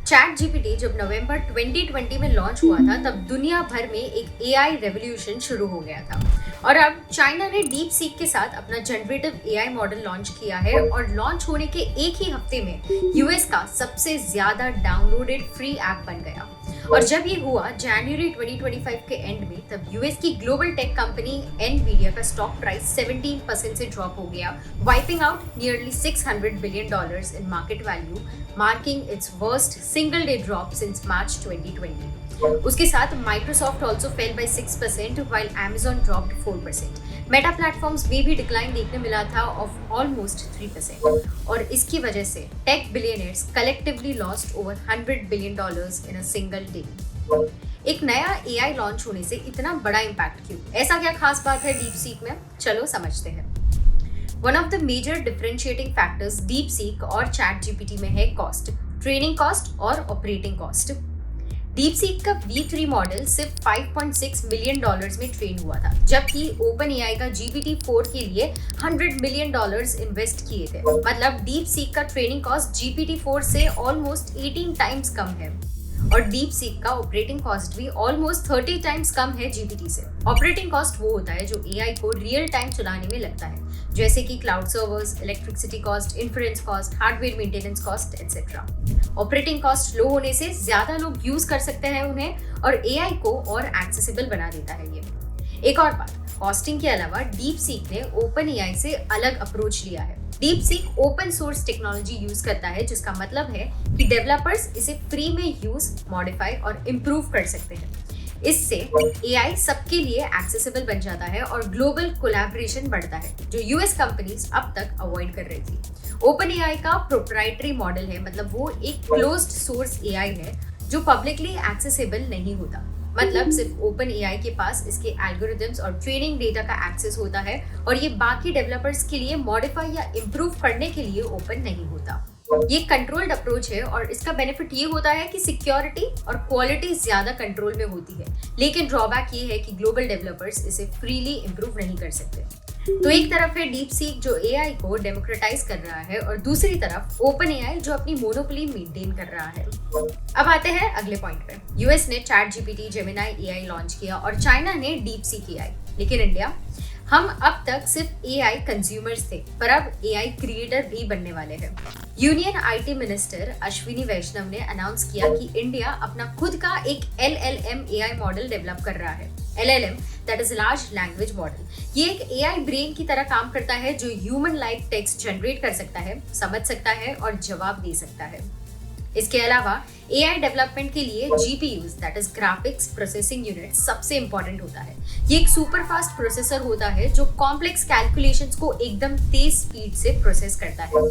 Chat GPT जब नवंबर 2020 में launch हुआ था तब दुनिया भर में एक एआई रेवोल्यूशन शुरू हो गया था। और अब चाइना ने डीप सीक के साथ अपना जनरेटिव एआई मॉडल लॉन्च किया है और लॉन्च होने के एक ही हफ्ते में यूएस का सबसे ज्यादा डाउनलोडेड फ्री ऐप बन गया। और जब ये हुआ जनवरी 2025 के एंड में, तब यूएस की ग्लोबल टेक कंपनी एनवीडिया का स्टॉक प्राइस 17% से ड्रॉप हो गया, wiping out nearly $600 billion in market value, marking its worst single day drop since March 2020। उसके साथ Microsoft also fell by 6% while Amazon dropped 4%। Meta Platforms में भी decline देखने मिला था ऑफ ऑलमोस्ट 3%। और इसकी वजह से tech billionaires collectively lost over $100 billion in a single day. एक नया एआई लॉन्च होने से इतना बड़ा इम्पैक्ट क्यों? ऐसा क्या खास बात है डीप सीक में? चलो समझते हैं। One of the major differentiating factors DeepSeek और चैट जीपीटी में है कॉस्ट, ट्रेनिंग कॉस्ट और ऑपरेटिंग कॉस्ट। डीपसीक का V3 मॉडल सिर्फ $5.6 मिलियन में ट्रेन हुआ था, जबकि ओपन एआई का GPT-4 के लिए $100 मिलियन इन्वेस्ट किए थे। मतलब डीपसीक का ट्रेनिंग कॉस्ट GPT-4 से ऑलमोस्ट 18 टाइम्स कम है और डीपसीक का ऑपरेटिंग कॉस्ट भी ऑलमोस्ट 30 टाइम्स कम है जीपीटी से। ऑपरेटिंग कॉस्ट वो होता है जो एआई को रियल टाइम चलाने में लगता है, जैसे कि cloud servers, electricity cost, inference cost, hardware maintenance cost etcetera. Operating cost low होने से ज्यादा लोग यूज कर सकते हैं उन्हें और एआई को और एक्सेसिबल बना देता है ये। एक और बात, कॉस्टिंग के अलावा डीपसीक ने ओपन एआई से अलग अप्रोच लिया है। DeepSeek open source technology use करता है, जिसका मतलब है कि डेवलपर्स इसे फ्री में यूज, मॉडिफाई और इम्प्रूव कर सकते हैं। इससे एआई सबके लिए एक्सेसिबल बन जाता है और ग्लोबल कोलैबोरेशन बढ़ता है, जो यूएस कंपनीज अब तक अवॉइड कर रही थी। ओपन एआई का प्रोप्राइटरी मॉडल है, मतलब वो एक क्लोज्ड सोर्स एआई है जो पब्लिकली एक्सेसिबल नहीं होता। मतलब सिर्फ ओपन एआई के पास इसके एल्गोरिथम्स और ट्रेनिंग डेटा का एक्सेस होता है और ये बाकी डेवलपर्स के लिए मॉडिफाई या इम्प्रूव करने के लिए ओपन नहीं होता। ये कंट्रोल्ड अप्रोच है और इसका बेनिफिट ये होता है कि सिक्योरिटी और क्वालिटी ज्यादा कंट्रोल में होती है, लेकिन ड्रॉबैक ये है कि ग्लोबल डेवलपर्स इसे फ्रीली इम्प्रूव नहीं कर सकते। तो एक तरफ है डीप सीक जो एआई को डेमोक्रेटाइज कर रहा है और दूसरी तरफ ओपन एआई जो अपनी मोनोपोली मेंटेन कर रहा है। अब आते हैं अगले पॉइंट पे। यूएस ने chat GPT, Gemini AI launch किया और चाइना ने डीप सीक एआई, लेकिन इंडिया, हम अब तक सिर्फ एआई कंज्यूमर्स थे, पर अब एआई क्रिएटर भी बनने वाले हैं। यूनियन आईटी मिनिस्टर अश्विनी वैष्णव ने अनाउंस किया कि इंडिया अपना खुद का एक LLM एआई मॉडल डेवलप कर रहा है। LLM that is large language model. ये एक एआई ब्रेन की तरह काम करता है जो ह्यूमन लाइक टेक्स्ट जनरेट कर सकता है, समझ सकता है और जवाब दे सकता है। इसके अलावा एआई डेवलपमेंट के लिए GPUs that is graphics processing unit सबसे इंपॉर्टेंट होता है। ये एक सुपर फास्ट प्रोसेसर होता है जो कॉम्प्लेक्स कैलकुलेशंस को एकदम तेज स्पीड से प्रोसेस करता है।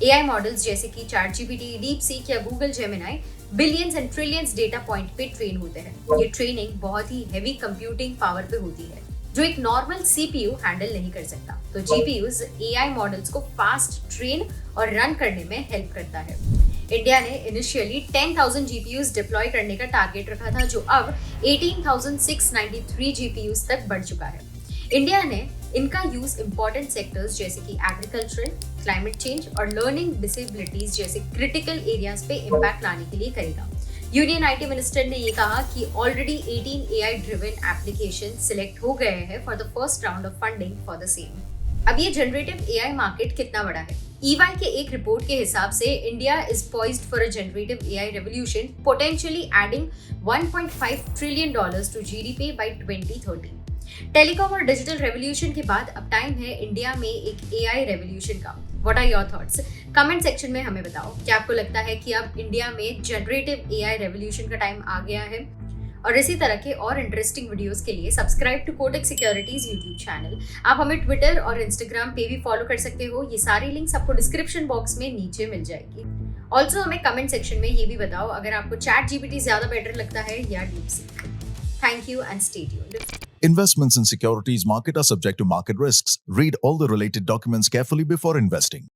एआई मॉडल्स जैसे कि चैट जीपीटी, डीप सीक या Google Gemini billions and trillions data point पे ट्रेन होते हैं। ये ट्रेनिंग बहुत ही हेवी कंप्यूटिंग पावर पे होती है जो एक नॉर्मल CPU हैंडल नहीं कर सकता। तो GPUs एआई मॉडल्स को फास्ट ट्रेन और रन करने में हेल्प करता है। इंडिया ने इनिशियली 10,000 GPUs डिप्लॉय करने का टारगेट रखा था, जो अब 18,693 GPUs तक बढ़ चुका है। इंडिया ने इनका यूज इंपॉर्टेंट सेक्टर्स जैसे कि एग्रीकल्चरल, क्लाइमेट चेंज और लर्निंग डिसेबिलिटीज जैसे क्रिटिकल एरियाज पे इम्पैक्ट लाने के लिए करेगा। यूनियन आईटी मिनिस्टर ने ये कहा कि already 18 AI driven application select हो गए हैं for the first round of funding for the same. अब ये जनरेटिव एआई मार्केट कितना बड़ा है? EY के एक रिपोर्ट के हिसाब से India is poised for a generative AI revolution, potentially adding $1.5 trillion to GDP by 2030। Telecom और डिजिटल रेवोल्यूशन के बाद अब टाइम है इंडिया में एक एआई रेवोल्यूशन का। What are your thoughts? Comment section में हमें बताओ, क्या आपको लगता है कि अब इंडिया में जनरेटिव एआई रेवोल्यूशन का टाइम आ गया है? और इसी तरह के और इंटरेस्टिंग वीडियोस के लिए subscribe to Kotak Securities YouTube channel. आप हमें ट्विटर और इंस्टाग्राम पे भी फॉलो कर सकते हो। ये सारी लिंक्स आपको डिस्क्रिप्शन बॉक्स में नीचे मिल जाएगी। ऑल्सो हमें कमेंट सेक्शन में ये भी बताओ अगर आपको चैट जीपीटी ज्यादा बेटर लगता है या DeepSeek. Thank you and stay tuned. Investments in securities market are subject to market risks. Read all the related documents carefully before investing.